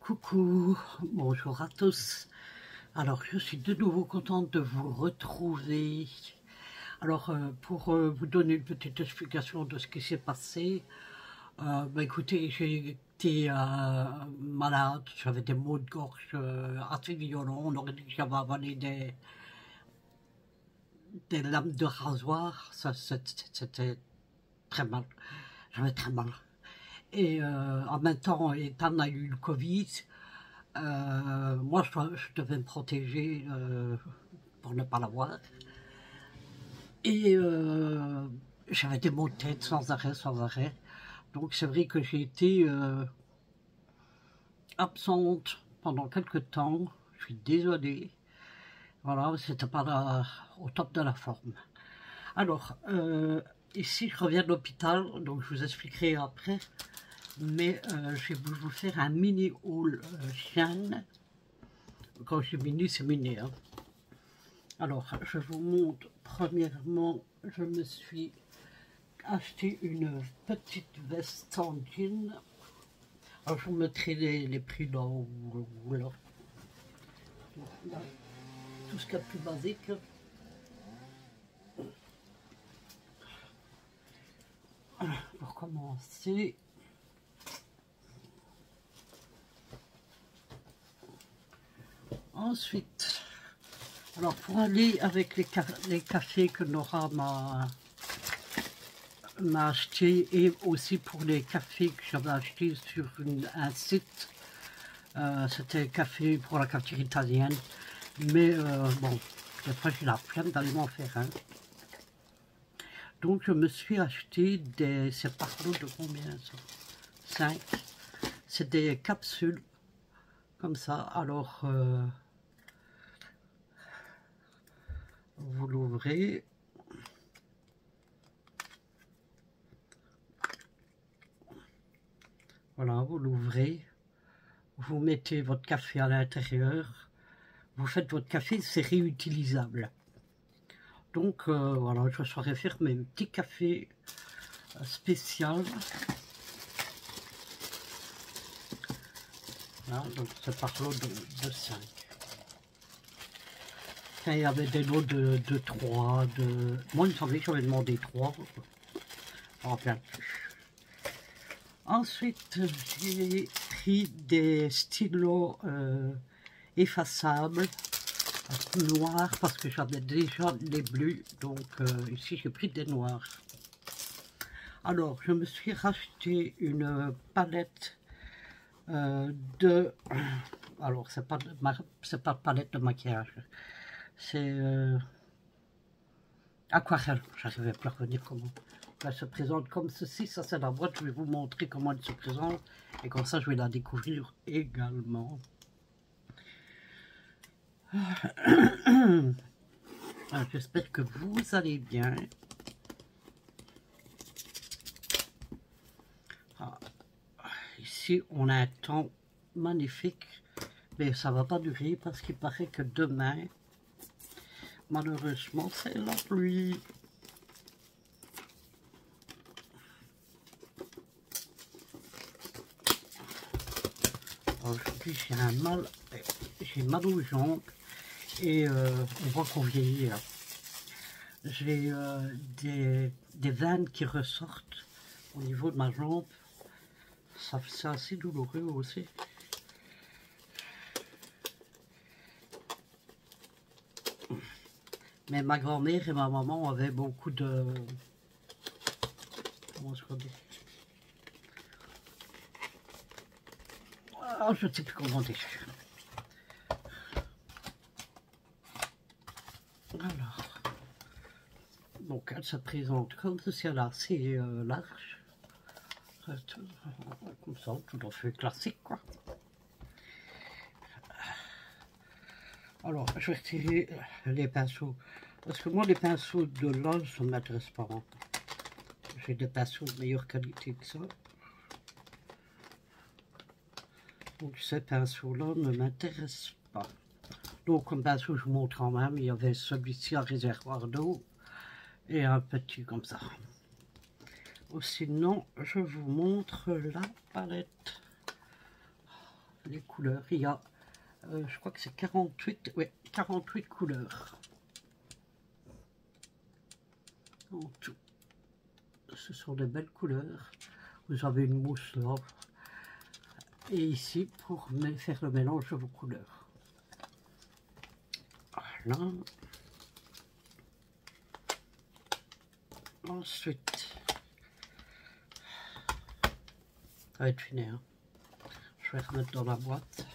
Coucou, bonjour à tous. Alors, je suis de nouveau contente de vous retrouver. Alors, pour vous donner une petite explication de ce qui s'est passé, écoutez, j'ai été malade, j'avais des maux de gorge assez violents. On aurait dit que j'avais avalé des lames de rasoir. C'était très mal, j'avais très mal. Et en même temps, Ethan a eu le Covid. Moi, je devais me protéger pour ne pas l'avoir. Et j'avais des maux de tête sans arrêt, sans arrêt. Donc c'est vrai que j'ai été absente pendant quelques temps. Je suis désolée. Voilà, c'était pas au top de la forme. Alors, ici, je reviens de l'hôpital, donc je vous expliquerai après. Mais je vais vous faire un mini haul chien. Quand je dis mini, c'est mini. Hein. Alors, je vous montre, premièrement, je me suis acheté une petite veste en jean. Alors, je vous mettrai les prix là où là. Tout ce qu'il y a de plus basique. Alors, pour commencer, ensuite, alors pour aller avec les cafés que Nora m'a acheté, et aussi pour les cafés que j'avais achetés sur un site, c'était café pour la cafetière italienne, mais bon, des fois j'ai la flemme d'aller m'en faire un. Donc je me suis acheté c'est par lot de combien ça? 5. C'est des capsules comme ça. Alors vous l'ouvrez. Voilà, vous l'ouvrez. Vous mettez votre café à l'intérieur. Vous faites votre café, c'est réutilisable. Donc voilà, je saurais faire mes petits cafés spécial. Voilà, donc c'est par lot de 5. Quand il y avait des lots de 3, moi il me semblait que j'avais demandé 3. Je ne me rappelle plus. Ensuite, j'ai pris des stylos effaçables noirs parce que j'avais déjà les bleus. Donc ici, j'ai pris des noirs. Alors, je me suis racheté une palette alors, c'est pas palette de maquillage. C'est aquarelle. J'arrivais plus à revenir comment. Elle se présente comme ceci, ça c'est la boîte, je vais vous montrer comment elle se présente et comme ça je vais la découvrir également. J'espère que vous allez bien. Ici on a un temps magnifique, mais ça va pas durer parce qu'il paraît que demain, malheureusement, c'est la pluie. Aujourd'hui j'ai mal aux jambes et on voit qu'on vieillit. J'ai des veines qui ressortent au niveau de ma jambe. C'est assez douloureux aussi. Mais ma grand-mère et ma maman avaient beaucoup de... Comment je dis? Oh, je ne sais plus comment dire. Alors, donc elle se présente comme ceci, elle est assez large. Comme ça, tout à fait classique, quoi. Alors, je vais retirer les pinceaux. Parce que moi, les pinceaux de là, ça ne m'intéresse pas. Hein. J'ai des pinceaux de meilleure qualité que ça. Donc, ces pinceaux-là ne m'intéressent pas. Donc, comme pinceau, je vous montre quand même. Il y avait celui-ci à réservoir d'eau. Et un petit comme ça. Ou sinon, je vous montre la palette. les couleurs. Il y a, je crois que c'est 48, ouais, 48 couleurs. En tout. Ce sont de belles couleurs. Vous avez une mousse là. Et ici, pour faire le mélange de vos couleurs. Voilà. Ensuite, ça va être fini, hein. Je vais remettre dans la boîte.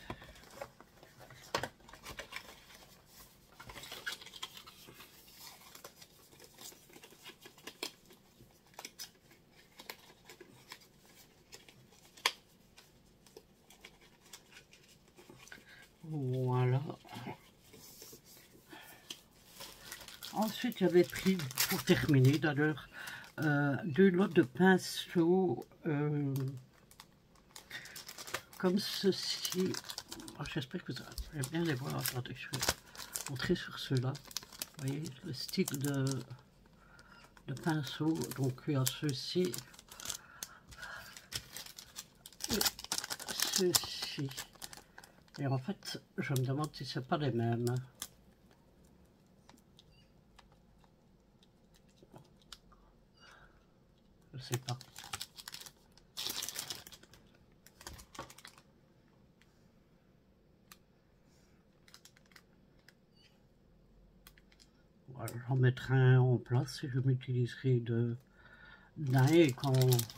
Voilà. Ensuite, j'avais pris, pour terminer d'ailleurs, 2 lots de pinceaux comme ceci. Oh, j'espère que vous allez bien les voir. Attendez, je vais montrer sur ceux-là. Vous voyez le style de pinceau. Donc, il y a ceux-ci et ceux-ci. Et en fait, je me demande si ce n'est pas les mêmes. Je sais pas. Voilà, j'en mettrai un en place et je m'utiliserai d'un et quand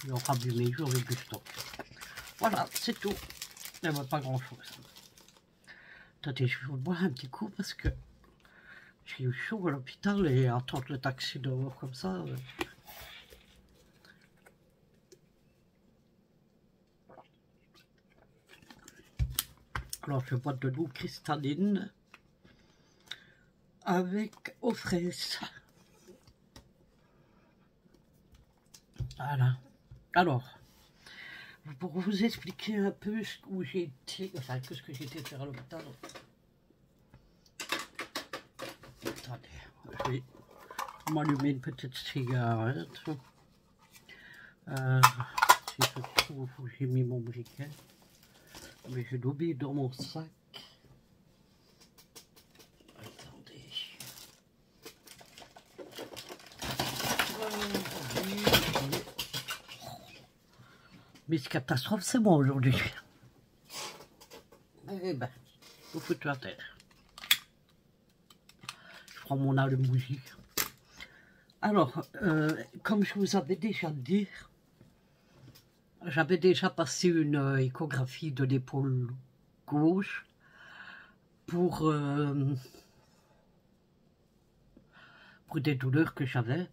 il aura abîmé, j'aurai du stock. Voilà, c'est tout. Il n'y a pas grand chose. Attendez, je vais vous boire un petit coup parce que j'ai eu chaud à l'hôpital et attendre le taxi dehors comme ça. Alors, je bois de l'eau cristalline avec aux fraises. Voilà. Alors, pour vous expliquer un peu où j'ai été, enfin, ce que j'ai été faire à l'hôpital. Attendez, je vais m'allumer une petite cigarette. Si je trouve où j'ai mis mon briquet. Mais je l'ai oublié dans mon sac. Attendez. Mais ce catastrophe, c'est moi aujourd'hui. Eh ben, vous foutez à terre. Je prends mon allume-bougie. Alors, comme je vous avais déjà dit, j'avais déjà passé une échographie de l'épaule gauche pour des douleurs que j'avais.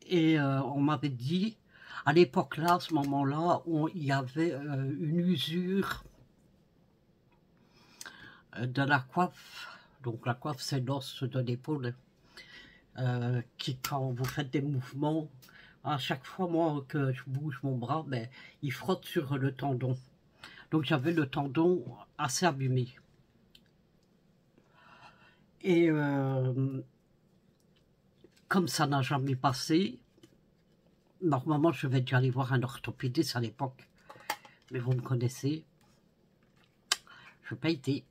Et on m'avait dit, à l'époque là, à ce moment-là, il y avait une usure de la coiffe. Donc la coiffe, c'est l'os de l'épaule qui, quand vous faites des mouvements, à chaque fois moi que je bouge mon bras, ben, il frotte sur le tendon. Donc j'avais le tendon assez abîmé. Et comme ça n'a jamais passé, normalement je vais déjà aller voir un orthopédiste à l'époque. Mais vous me connaissez, je n'ai pas été.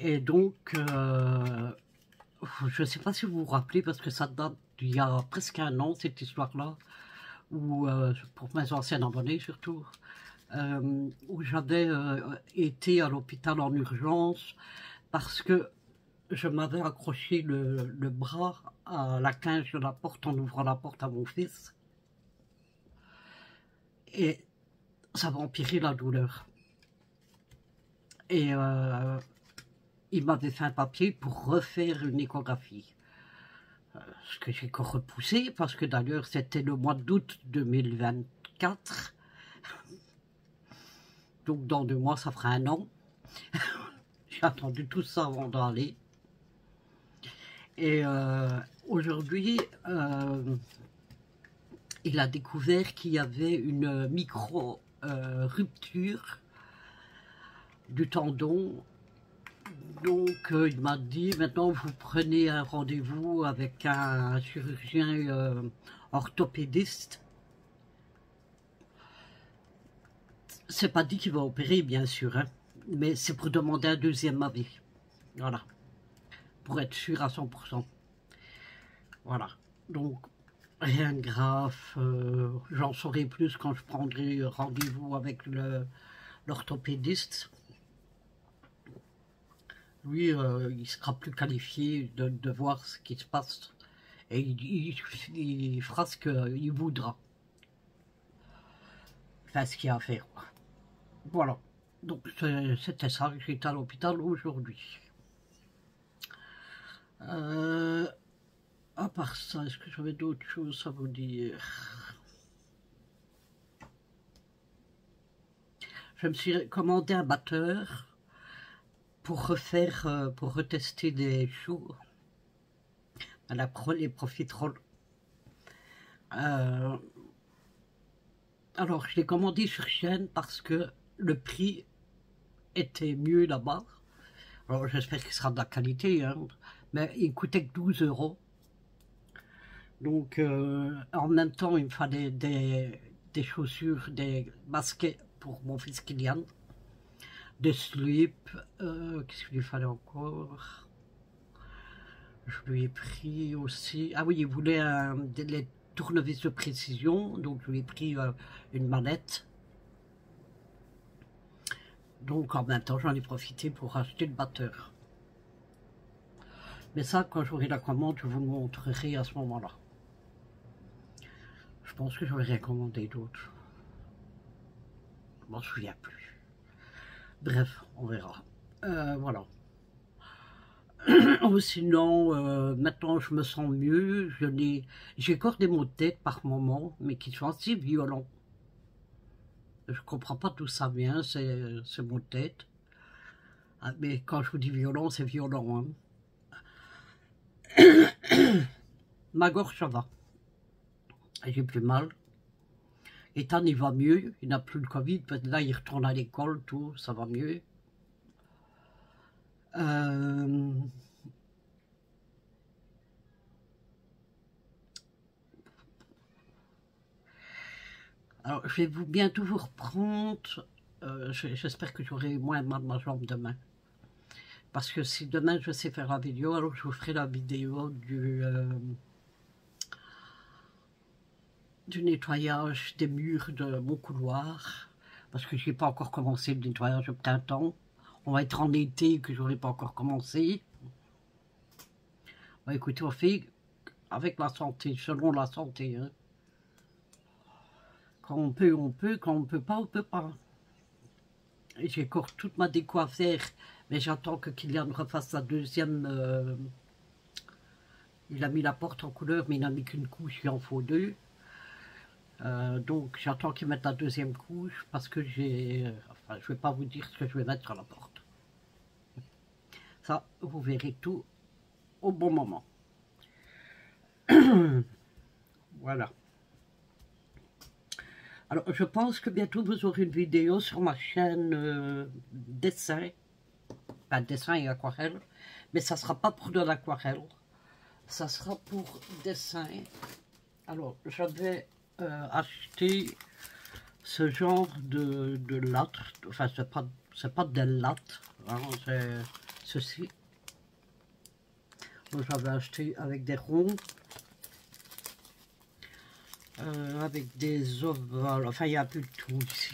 Et donc, je ne sais pas si vous vous rappelez, parce que ça date d'il y a presque un an, cette histoire-là, où, pour mes anciens abonnés surtout, où j'avais été à l'hôpital en urgence parce que je m'avais accroché le bras à la quinche de la porte en ouvrant la porte à mon fils. Et ça va empirer la douleur. Et il m'avait fait un papier pour refaire une échographie. Ce que j'ai repoussé, parce que d'ailleurs c'était le mois d'août 2024. Donc dans 2 mois, ça fera 1 an. J'ai attendu tout ça avant d'aller. Et aujourd'hui, il a découvert qu'il y avait une micro-rupture du tendon. Donc il m'a dit, maintenant vous prenez un rendez-vous avec un chirurgien orthopédiste. C'est pas dit qu'il va opérer, bien sûr, hein. mais c'est pour demander un deuxième avis. Voilà. Pour être sûr à 100%. Voilà. Donc, rien de grave. J'en saurai plus quand je prendrai rendez-vous avec l'orthopédiste. Lui, il sera plus qualifié de voir ce qui se passe. Et il fera ce qu'il voudra. Enfin, ce qu'il y a à faire. Voilà. Donc, c'était ça. J'étais à l'hôpital aujourd'hui. À part ça, est-ce que j'avais d'autres choses à vous dire? Je me suis commandé un batteur pour refaire, pour retester des choux à les profiteroles. Alors, je l'ai commandé sur chaîne parce que le prix était mieux là-bas. Alors, j'espère qu'il sera de la qualité, hein, mais il coûtait que 12 €. Donc, en même temps, il me fallait des chaussures, des baskets pour mon fils Kylian, des slips, qu'est-ce qu'il lui fallait encore? Je lui ai pris aussi, ah oui, il voulait les tournevis de précision, donc je lui ai pris une manette. Donc, en même temps, j'en ai profité pour acheter le batteur. Mais ça, quand j'aurai la commande, je vous le montrerai à ce moment-là. Je pense que j'aurais rien commandé d'autre. Je m'en souviens plus. Bref, on verra. Voilà. Ou sinon, maintenant je me sens mieux. J'ai encore des maux de tête par moment, mais qui sont assez violents. Je comprends pas d'où ça vient, ces maux de tête. Ah, mais quand je vous dis violent, c'est violent. Hein. Ma gorge, ça va. J'ai plus mal. Ethan, il va mieux. Il n'a plus le Covid. Là, il retourne à l'école, tout. Ça va mieux. Alors, je vais bientôt vous reprendre. J'espère que j'aurai moins mal ma jambe demain. Parce que si demain je sais faire la vidéo, alors je vous ferai la vidéo du nettoyage des murs de mon couloir. Parce que je n'ai pas encore commencé le nettoyage au printemps. On va être en été que je n'aurai pas encore commencé. Bon, écoutez, on fait avec la santé, selon la santé. Hein. Quand on peut, on peut. Quand on ne peut pas, on ne peut pas. J'ai encore toute ma déco à faire, mais j'attends que Kylian refasse la deuxième. Il a mis la porte en couleur, mais il n'a mis qu'une couche, il en faut deux. Donc j'attends qu'il mette la deuxième couche, parce que enfin, je ne vais pas vous dire ce que je vais mettre sur la porte. Ça, vous verrez tout au bon moment. Voilà. Alors, je pense que bientôt vous aurez une vidéo sur ma chaîne dessin. Pas dessin et aquarelle. Mais ça ne sera pas pour de l'aquarelle. Ça sera pour dessin. Alors, j'avais acheté ce genre de latte. Enfin, c'est pas de latte. Hein, c'est ceci. Donc, j'avais acheté avec des ronds. Avec des ovales, enfin il y a plus de tout ici.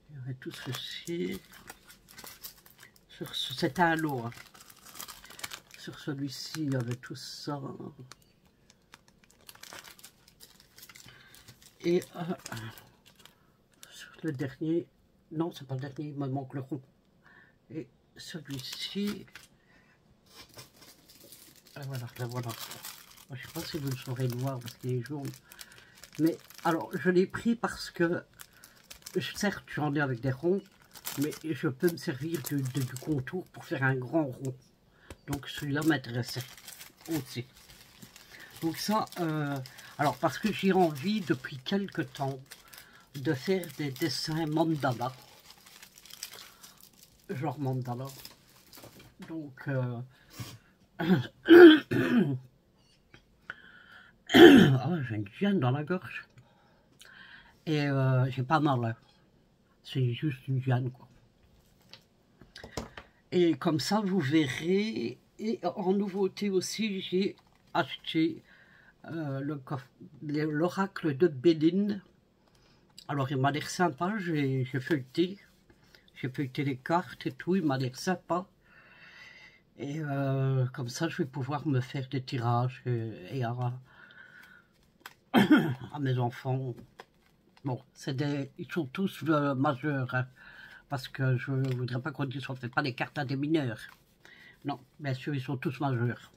Il y avait tout ceci. C'était un lot. Hein. Sur celui-ci, il y avait tout ça. Et sur le dernier, non c'est pas le dernier, il me manque le rond. Et celui-ci, voilà, là voilà. Je ne sais pas si vous le saurez le voir parce qu'il est jaune. Mais alors, je l'ai pris parce que, certes, j'en ai avec des ronds, mais je peux me servir du contour pour faire un grand rond. Donc celui-là m'intéressait aussi. Donc ça, alors parce que j'ai envie depuis quelque temps de faire des dessins mandala. Genre mandala. Donc... oh, j'ai une gêne dans la gorge. Et j'ai pas mal, hein. C'est juste une gêne, quoi. Et comme ça, vous verrez. Et en nouveauté aussi, j'ai acheté l'oracle de Béline. Alors, il m'a l'air sympa, j'ai feuilleté. J'ai feuilleté les cartes et tout, il m'a l'air sympa. Et comme ça, je vais pouvoir me faire des tirages et à mes enfants. Bon, ils sont tous majeurs, hein, parce que je ne voudrais pas qu'on dise qu'on ne fait pas des cartes à des mineurs. Non, bien sûr, ils sont tous majeurs.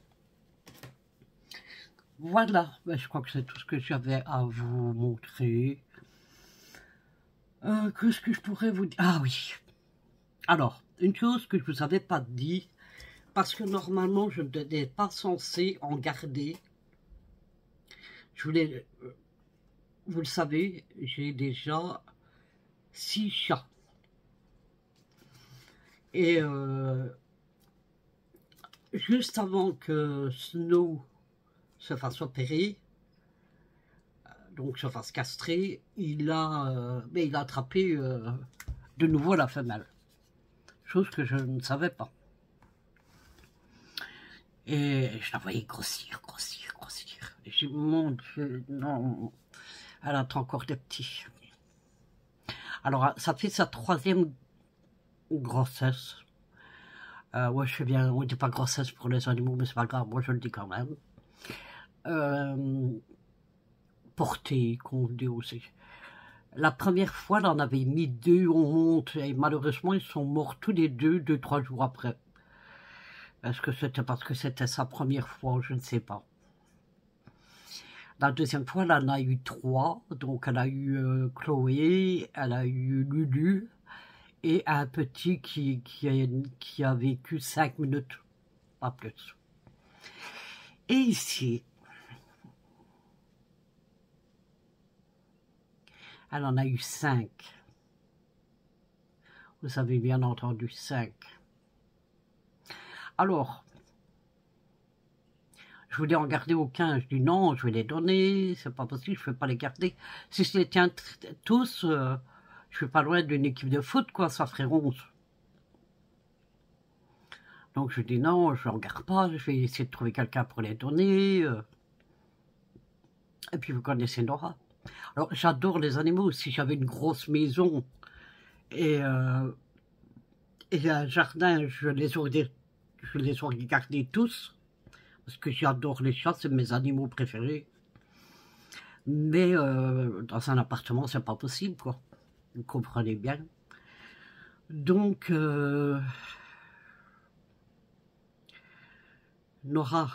Voilà, ben, je crois que c'est tout ce que j'avais à vous montrer. Qu'est-ce que je pourrais vous dire? Ah oui. Alors, une chose que je ne vous avais pas dit, parce que normalement, je n'étais pas censé en garder. Je voulais... vous le savez, j'ai déjà 6 chats. Et juste avant que Snow se fasse opérer, donc se fasse castrer, il a attrapé de nouveau la femelle. Chose que je ne savais pas. Et je la voyais grossir, grossir, grossir. Et je me dis, mon Dieu, non, elle attend encore des petits. Alors, ça fait sa 3e grossesse. Ouais, je sais bien, on ne dit pas grossesse pour les animaux, mais c'est pas grave, moi je le dis quand même. Portée, qu'on dit aussi. La première fois, elle en avait mis 2, on monte, et malheureusement, ils sont morts tous les 2-3 jours après. Est-ce que c'était parce que c'était sa première fois, je ne sais pas. La deuxième fois, elle en a eu 3, donc elle a eu Chloé, elle a eu Lulu, et un petit qui a vécu 5 minutes, pas plus. Et ici, elle en a eu 5. Vous avez bien entendu 5. Alors, je voulais en garder aucun. Je dis non, je vais les donner, c'est pas possible, je ne peux pas les garder. Si je les tiens tous, je suis pas loin d'une équipe de foot, quoi, ça ferait 11. Donc je dis non, je n'en garde pas, je vais essayer de trouver quelqu'un pour les donner. Et puis vous connaissez Nora. Alors j'adore les animaux, si j'avais une grosse maison et un jardin, je les aurais gardés tous. Parce que j'adore les chats, c'est mes animaux préférés. Mais dans un appartement, c'est pas possible, quoi. Vous comprenez bien. Donc, Nora,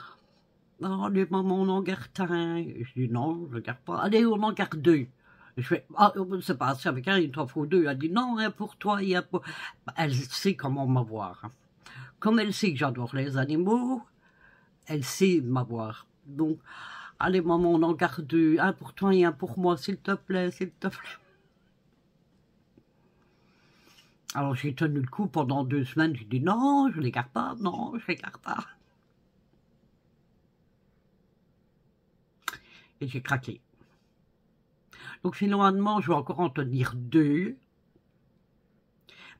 non, allez, maman, on en garde un. Je dis non, je ne garde pas. Allez, on en garde 2. Je fais, ah, c'est pas assez avec un, il t'en faut 2. Elle dit non, un pour toi et un pour... Elle sait comment m'avoir. Hein. Comme elle sait que j'adore les animaux, elle sait m'avoir. Donc, allez, maman, on en garde 2. Un pour toi et un pour moi, s'il te plaît, s'il te plaît. Alors, j'ai tenu le coup pendant 2 semaines. J'ai dit non, je ne les garde pas. Non, je ne les garde pas. Et j'ai craqué. Donc, finalement, je vais encore en tenir 2.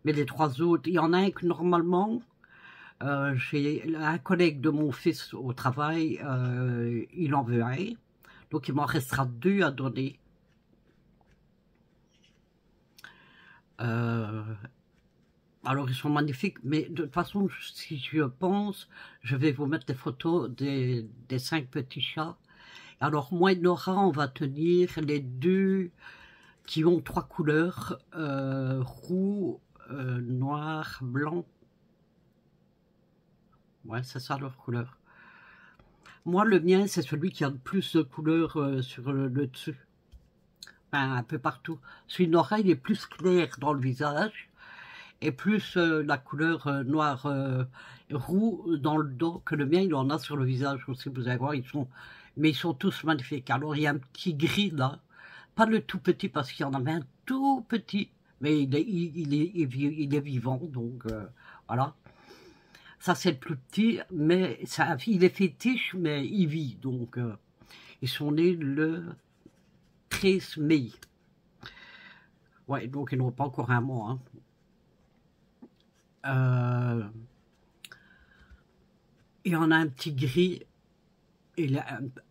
Mais les 3 autres, il y en a un que normalement... j'ai un collègue de mon fils au travail, il en veut un, donc il m'en restera 2 à donner. Alors ils sont magnifiques, mais de toute façon, si je pense, je vais vous mettre des photos des 5 petits chats. Alors moi et Nora, on va tenir les 2 qui ont 3 couleurs, roux, noir, blanc. Ouais, c'est ça leur couleur. Moi, le mien, c'est celui qui a le plus de couleurs sur le dessus. Enfin, un peu partout. Celui de Nora, il est plus clair dans le visage. Et plus la couleur noir roux dans le dos que le mien, il en a sur le visage aussi. Vous allez voir, mais ils sont tous magnifiques. Alors, il y a un petit gris là. Pas le tout petit, parce qu'il y en avait un tout petit. Mais il est vivant, donc voilà. Ça, c'est le plus petit, mais il est fétiche, mais il vit. Donc, ils sont nés le 13 mai. Ouais, donc ils n'ont pas encore un mois. Hein. Il y en a un petit gris et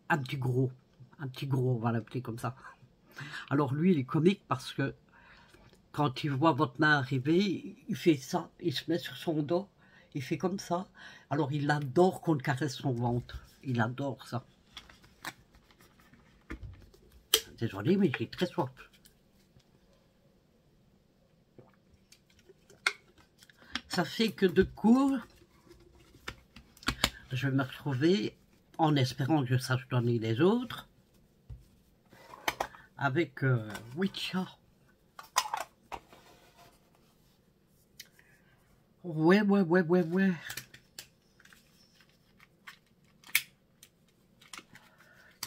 un petit gros. Un petit gros, on va l'appeler comme ça. Alors lui, il est comique parce que quand il voit votre main arriver, il fait ça, il se met sur son dos, il fait comme ça. Alors il adore qu'on caresse son ventre. Il adore ça. Désolé, mais j'ai très soif. Ça fait que de cours, je vais me retrouver, en espérant que je sache donner les autres, avec Witcha. Ouais.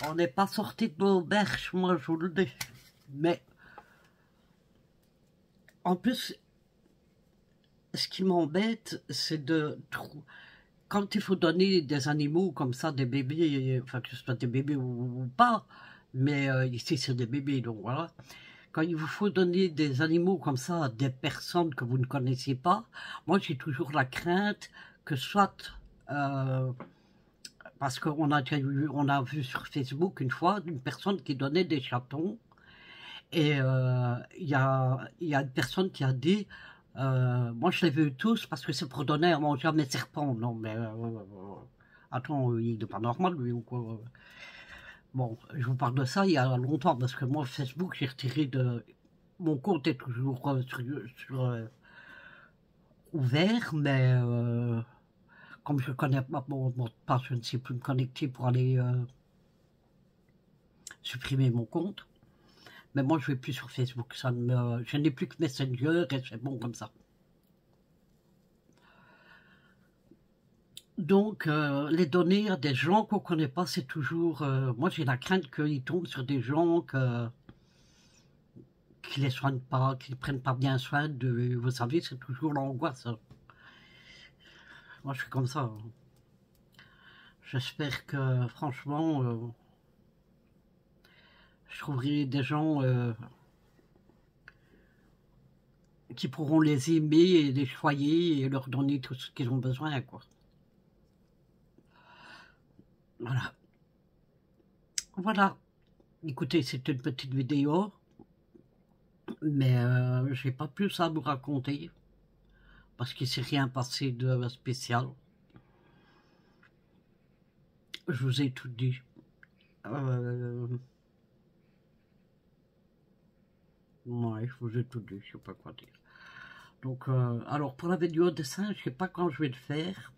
On n'est pas sorti de l'auberge, moi je vous le dis. Mais, en plus, ce qui m'embête, c'est de... Quand il faut donner des animaux comme ça, des bébés, enfin que ce soit des bébés ou pas, mais ici c'est des bébés, donc voilà. Quand il vous faut donner des animaux comme ça à des personnes que vous ne connaissez pas, moi j'ai toujours la crainte que soit... parce qu'on a vu sur Facebook une fois une personne qui donnait des chatons, et il y a une personne qui a dit moi je les veux tous parce que c'est pour donner à manger à mes serpents. Non mais attends, il n'est pas normal lui ou quoi. Bon, je vous parle de ça il y a longtemps parce que moi Facebook j'ai retiré de... Mon compte est toujours ouvert, mais comme je ne connais pas mon mot de passe, je ne sais plus me connecter pour aller supprimer mon compte. Mais moi, je ne vais plus sur Facebook. Je n'ai plus que Messenger et c'est bon comme ça. Donc, les donner à des gens qu'on ne connaît pas, c'est toujours... moi, j'ai la crainte qu'ils tombent sur des gens qui ne les soignent pas, qui ne prennent pas bien soin de... Vous savez, c'est toujours l'angoisse. Moi, je suis comme ça. J'espère que, franchement, je trouverai des gens qui pourront les aimer et les choyer et leur donner tout ce qu'ils ont besoin, quoi. Voilà. Voilà. Écoutez, c'est une petite vidéo, mais j'ai pas plus à vous raconter parce qu'il ne s'est rien passé de spécial. Je vous ai tout dit. Ouais, je vous ai tout dit, je sais pas quoi dire. Donc, alors pour la vidéo dessin, je sais pas quand je vais le faire.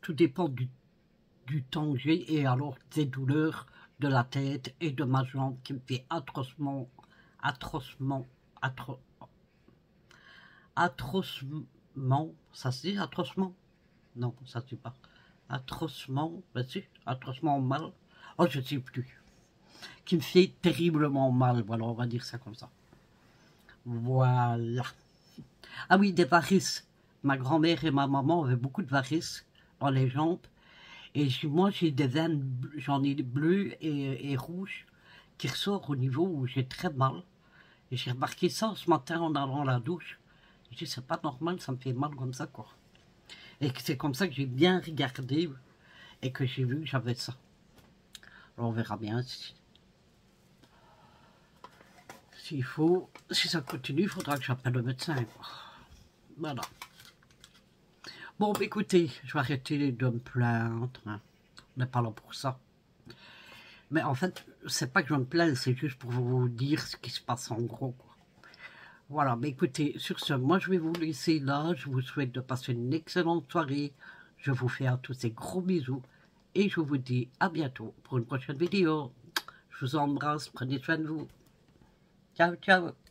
Tout dépend du temps que j'ai et alors des douleurs de la tête et de ma jambe qui me fait atrocement, ça se dit atrocement? Non, ça se dit pas. Atrocement, ben si, atrocement mal. Oh, je ne sais plus. Qui me fait terriblement mal, voilà, on va dire ça comme ça. Voilà. Ah oui, des varices. Ma grand-mère et ma maman avaient beaucoup de varices dans les jambes. Et moi, j'ai des veines, j'en ai bleues et rouges qui ressortent au niveau où j'ai très mal. Et j'ai remarqué ça ce matin en allant à la douche. Je dis, c'est pas normal, ça me fait mal comme ça, quoi. Et c'est comme ça que j'ai bien regardé et que j'ai vu que j'avais ça. Alors, on verra bien s'il faut, si ça continue, il faudra que j'appelle le médecin, quoi. Voilà. Bon, écoutez, je vais arrêter de me plaindre. Hein. On n'est pas là pour ça. Mais en fait, c'est pas que je me plains, c'est juste pour vous dire ce qui se passe en gros, quoi. Voilà, mais écoutez, sur ce, moi je vais vous laisser là. Je vous souhaite de passer une excellente soirée. Je vous fais à tous des gros bisous. Et je vous dis à bientôt pour une prochaine vidéo. Je vous embrasse, prenez soin de vous. Ciao, ciao.